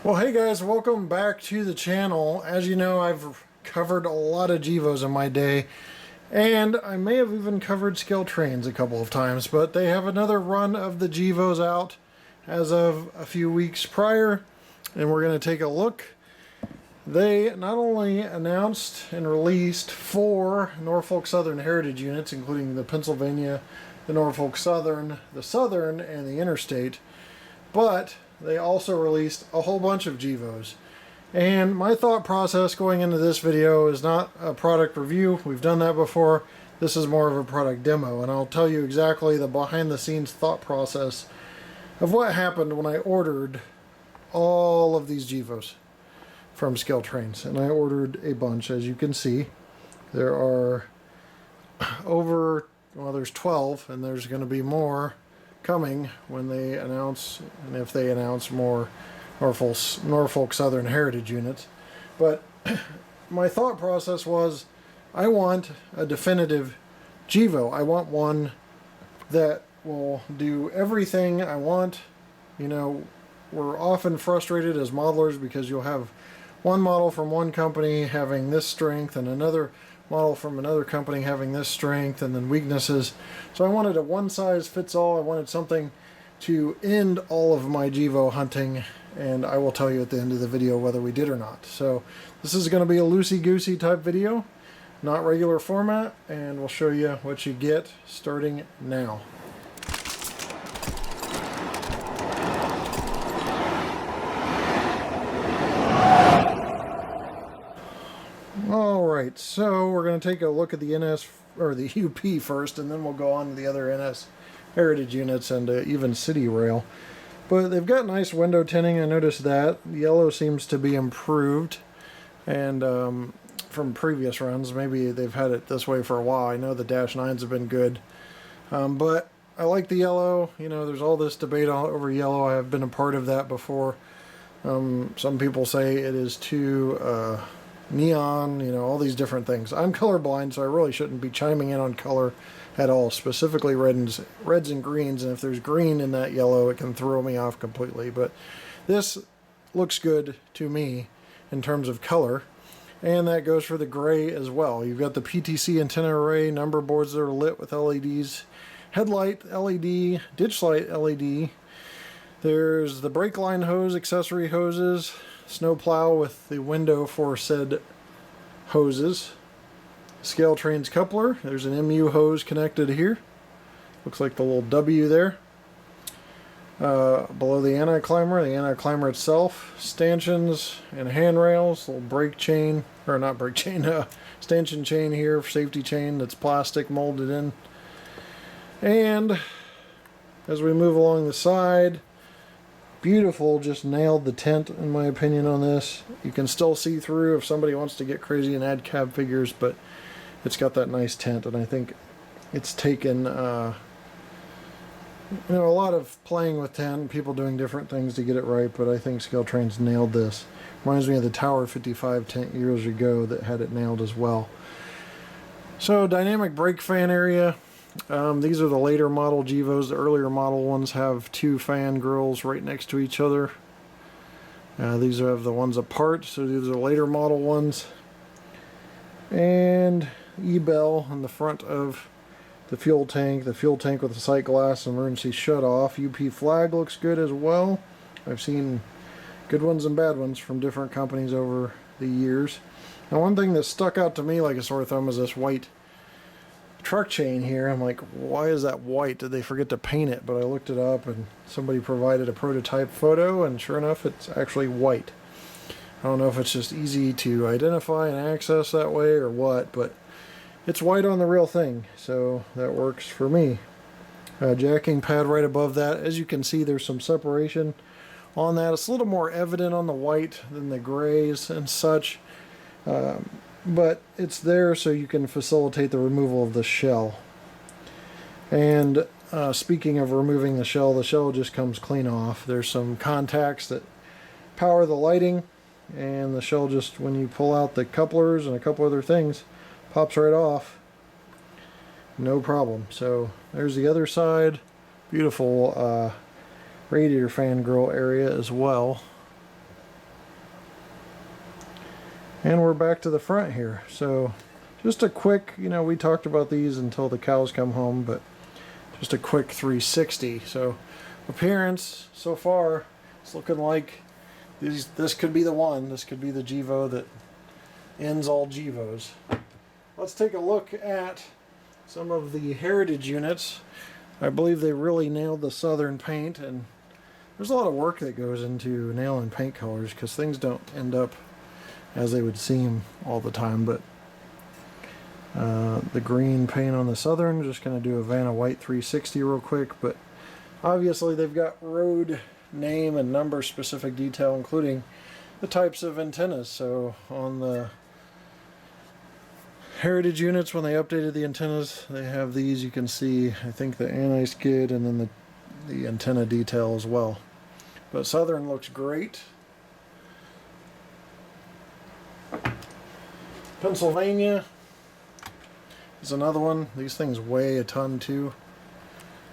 Well, hey guys, welcome back to the channel. As you know, I've covered a lot of GEVOs in my day, and I may have even covered ScaleTrains a couple of times, but they have another run of the GEVOs out as of a few weeks prior, and we're going to take a look. They not only announced and released 4 Norfolk Southern Heritage units, including the Pennsylvania, the Norfolk Southern, the Southern, and the Interstate, but they also released a whole bunch of GEVOs. And my thought process going into this video is not a product review. We've done that before. This is more of a product demo, and I'll tell you exactly the behind-the-scenes thought process of what happened when I ordered all of these GEVOs from ScaleTrains. And I ordered a bunch, as you can see. There are there's 12, and there's going to be more coming when they announce, and if they announce more Norfolk Southern Heritage units. But my thought process was, I want a definitive GEVO. I want one that will do everything I want. You know, we're often frustrated as modelers because you'll have one model from one company having this strength and another model from another company having this strength and then weaknesses. So I wanted a one-size-fits-all. I wanted something to end all of my GEVO hunting, and I will tell you at the end of the video whether we did or not. So this is going to be a loosey-goosey type video, not regular format, and we'll show you what you get starting now. Alright, so we're going to take a look at the NS, or the UP first, and then we'll go on to the other NS Heritage units and even Citirail. But they've got nice window tinting, I noticed that. The yellow seems to be improved, and from previous runs, maybe they've had it this way for a while. I know the Dash 9s have been good, but I like the yellow. You know, there's all this debate over yellow. I have been a part of that before. Some people say it is too neon, you know, all these different things. I'm colorblind, so I really shouldn't be chiming in on color at all, specifically reds and greens, and if there's green in that yellow, it can throw me off completely. But this looks good to me in terms of color, and that goes for the gray as well. You've got the PTC antenna array, number boards that are lit with LEDs, headlight LED, ditch light LED. There's the brake line hose, accessory hoses, snow plow with the window for said hoses, ScaleTrains coupler. There's an MU hose connected here. Looks like the little W there. Below the anti-climber itself, stanchions and handrails, little brake chain, or not brake chain, stanchion chain here, safety chain that's plastic molded in. And as we move along the side, beautiful, just nailed the tent in my opinion on this. You can still see through if somebody wants to get crazy and add cab figures, but it's got that nice tent, and I think it's taken you know, a lot of playing with tent, people doing different things to get it right, but I think ScaleTrains nailed this. Reminds me of the Tower 55 tent years ago that had it nailed as well. So dynamic brake fan area. These are the later model GEVOs. The earlier model ones have 2 fan grills right next to each other. These are the ones apart, so these are later model ones. And E-bell on the front of the fuel tank with the sight glass, emergency shut off. UP flag looks good as well. I've seen good ones and bad ones from different companies over the years. Now, one thing that stuck out to me like a sore thumb is this white truck chain here. I'm like, why is that white? Did they forget to paint it? But I looked it up, and somebody provided a prototype photo, and sure enough, it's actually white. I don't know if it's just easy to identify and access that way or what, but it's white on the real thing, so that works for me. Jacking pad right above that. As you can see, there's some separation on that. It's a little more evident on the white than the grays and such. But it's there so you can facilitate the removal of the shell. And speaking of removing the shell just comes clean off. There's some contacts that power the lighting, and the shell just, when you pull out the couplers and a couple other things, pops right off. No problem. So there's the other side. Beautiful radiator fan grill area as well. And we're back to the front here. So just a quick, we talked about these until the cows come home, but just a quick 360. So appearance so far, it's looking like this could be the one. This could be the Gevo that ends all Gevos. Let's take a look at some of the heritage units. I believe they really nailed the southern paint, and there's a lot of work that goes into nailing paint colors because things don't end up as they would seem all the time. But the green paint on the southern, just going to do a Vanna White 360 real quick, but obviously they've got road name and number specific detail, including the types of antennas. So on the heritage units, when they updated the antennas, they have these. You can see, I think, the anti-skid and then the antenna detail as well. But southern looks great. Pennsylvania is another one. These things weigh a ton too.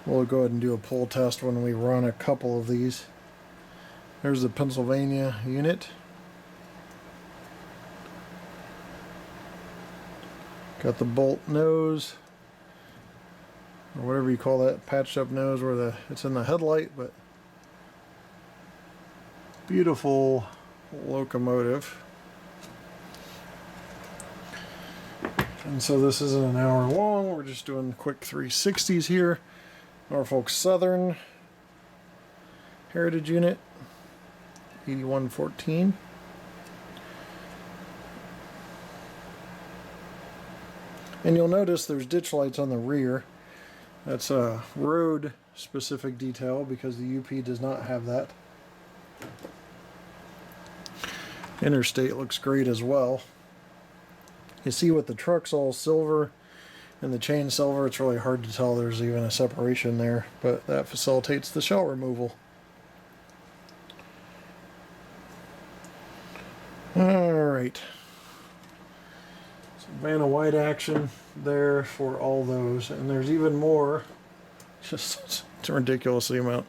We'll go ahead and do a pull test when we run a couple of these. There's the Pennsylvania unit. Got the bolt nose, or whatever you call that, patched up nose where it's in the headlight, but beautiful locomotive. And so this isn't an hour long, we're just doing quick 360s here. Norfolk Southern heritage unit, 8114. And you'll notice there's ditch lights on the rear. That's a road specific detail because the UP does not have that. Interstate looks great as well. You see with the truck's all silver and the chain silver, it's really hard to tell there's even a separation there, but that facilitates the shell removal. Alright. Vanna White action there for all those, and there's even more. Just it's ridiculous the amount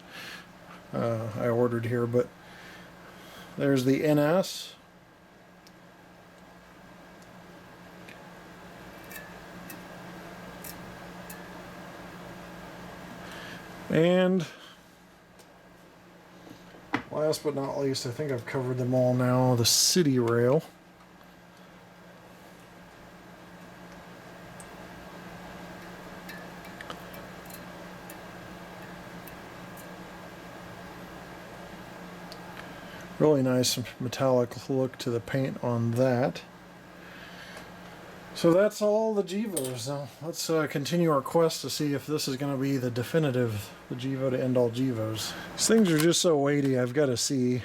I ordered here, but there's the NS. And last but not least, I think I've covered them all now, the Citirail. Really nice metallic look to the paint on that. So that's all the Gevos. Now let's continue our quest to see if this is going to be the definitive, the Gevo to end all Gevos. These things are just so weighty, I've got to see.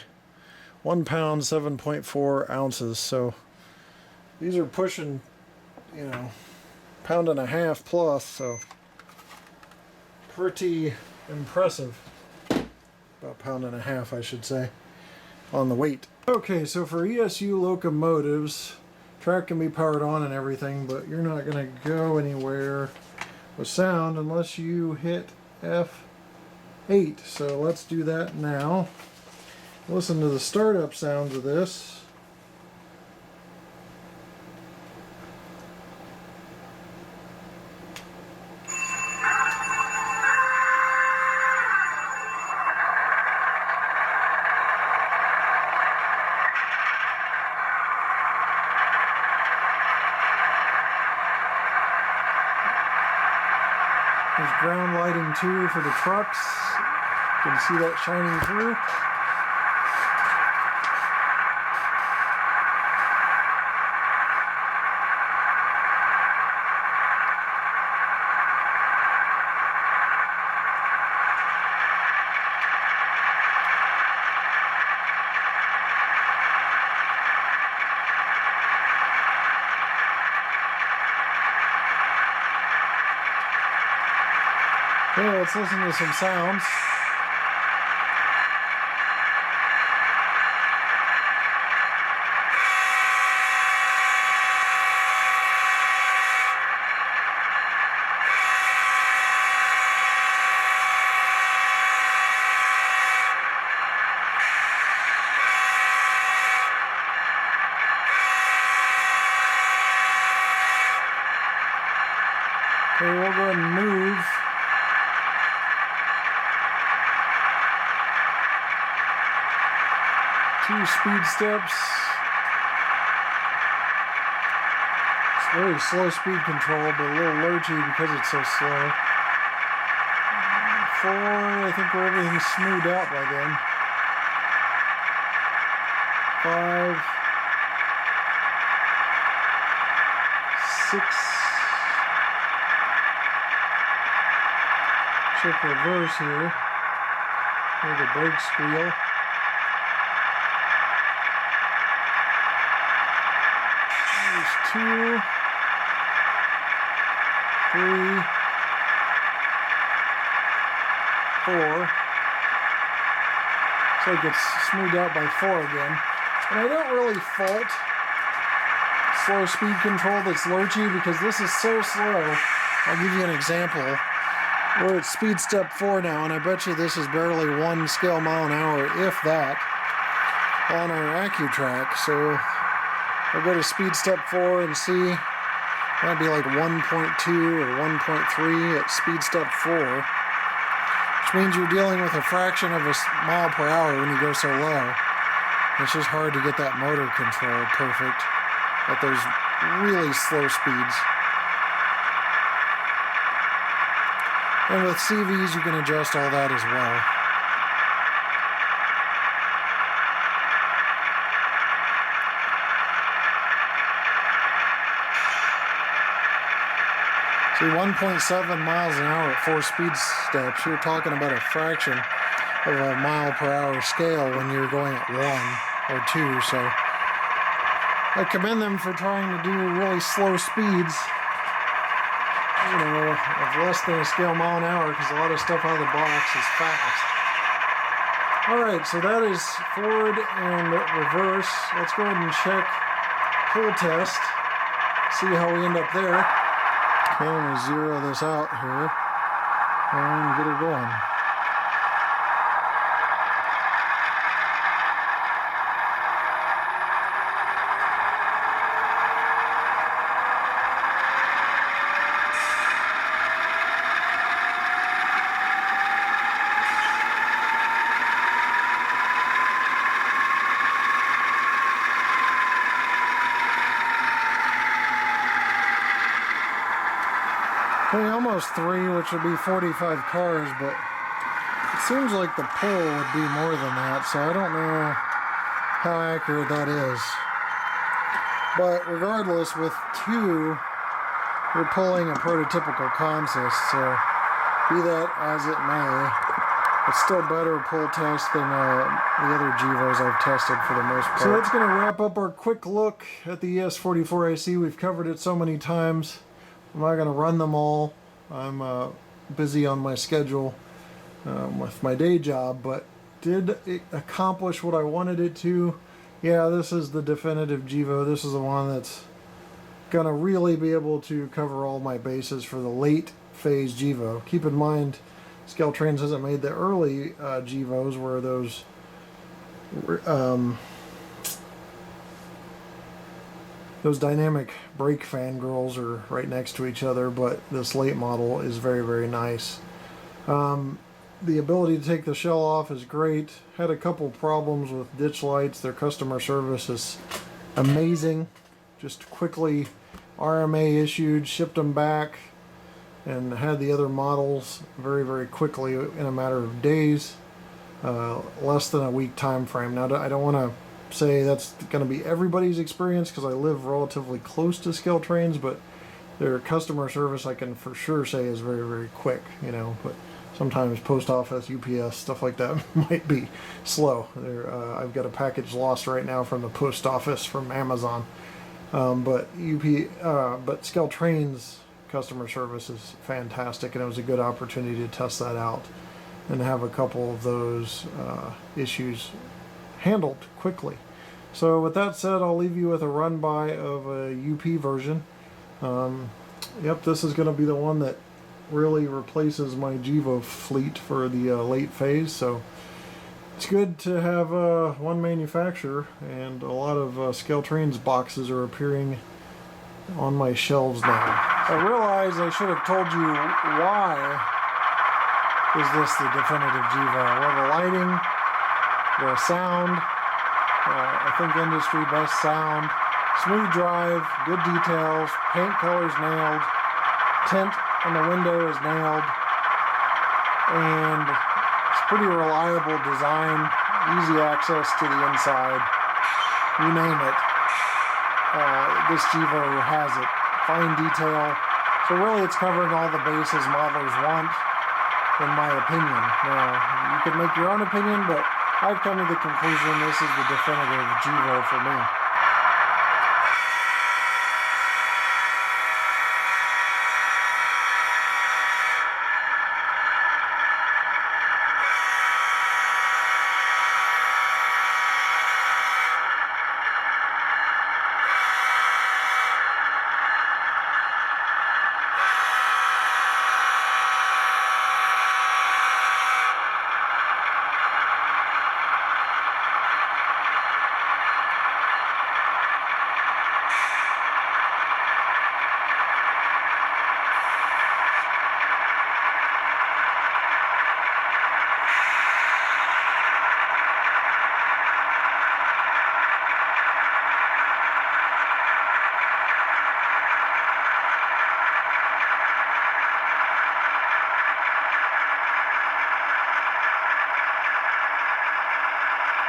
1 pound, 7.4 ounces. So these are pushing, pound and a half plus. So pretty impressive. About pound and a half, I should say, on the weight. Okay, so for ESU locomotives, track can be powered on and everything, but you're not going to go anywhere with sound unless you hit F8. So let's do that now. Listen to the startup sounds of this. There's ground lighting too for the trucks. You can see that shining through. Okay, let's listen to some sounds. 2 speed steps. It's very slow speed control, but a little lurchy because it's so slow. 4, I think everything's smoothed out by then. 5, 6. Check reverse here. Hear the brake squeal. There's 2, 3, 4. Looks like it's smoothed out by 4 again. And I don't really fault slow speed control that's lurchy because this is so slow. I'll give you an example. We're at speed step 4 now, and I bet you this is barely 1 scale mile an hour, if that, on our AccuTrack. So I'll go to speed step 4 and see. Might be like 1.2 or 1.3 at speed step 4. Which means you're dealing with a fraction of a mile per hour when you go so low. It's just hard to get that motor control perfect at those really slow speeds. And with CVs, you can adjust all that as well. See, 1.7 miles an hour at 4 speed steps, you're talking about a fraction of a mile per hour scale when you're going at 1 or 2. So I commend them for trying to do really slow speeds, you know, of less than a scale mile an hour, because a lot of stuff out of the box is fast. Alright, so that is forward and reverse. Let's go ahead and check pull test, see how we end up there. Okay, I'm going to zero this out here and get her going. Okay, almost 3, which would be 45 cars, but it seems like the pull would be more than that, so I don't know how accurate that is. But regardless, with 2, you're pulling a prototypical consist, so be that as it may, it's still better pull test than the other GEVOs I've tested for the most part. So that's going to wrap up our quick look at the ES44AC. We've covered it so many times. I'm not going to run them all. I'm busy on my schedule with my day job, but did it accomplish what I wanted it to? Yeah, this is the definitive GEVO. This is the one that's going to really be able to cover all my bases for the late phase GEVO. Keep in mind, ScaleTrains hasn't made the early GEVOs where those dynamic brake fangirls are right next to each other, but this late model is very, very nice. The ability to take the shell off is great. Had a couple problems with ditch lights. Their customer service is amazing. Just quickly RMA issued, shipped them back, and had the other models very, very quickly in a matter of days. Less than a week time frame. Now, I don't want to say that's going to be everybody's experience because I live relatively close to ScaleTrains, but their customer service I can for sure say is very, very quick, you know, but sometimes post office, UPS, stuff like that might be slow. I've got a package lost right now from the post office from Amazon, but ScaleTrains customer service is fantastic, and it was a good opportunity to test that out and have a couple of those issues handled quickly. So with that said, I'll leave you with a run by of a UP version. Yep, this is going to be the one that really replaces my GEVO fleet for the late phase, so it's good to have one manufacturer, and a lot of ScaleTrains boxes are appearing on my shelves now. I realize I should have told you why is this the definitive GEVO. Well, the lighting, the sound, I think industry best sound, smooth drive, good details, paint colors nailed, tint on the window is nailed, and it's pretty reliable design, easy access to the inside, you name it. This Jevo has it. Fine detail. So really it's covering all the bases modelers want, in my opinion. Now, you can make your own opinion, but I've come to the conclusion this is the definitive Jevo for me.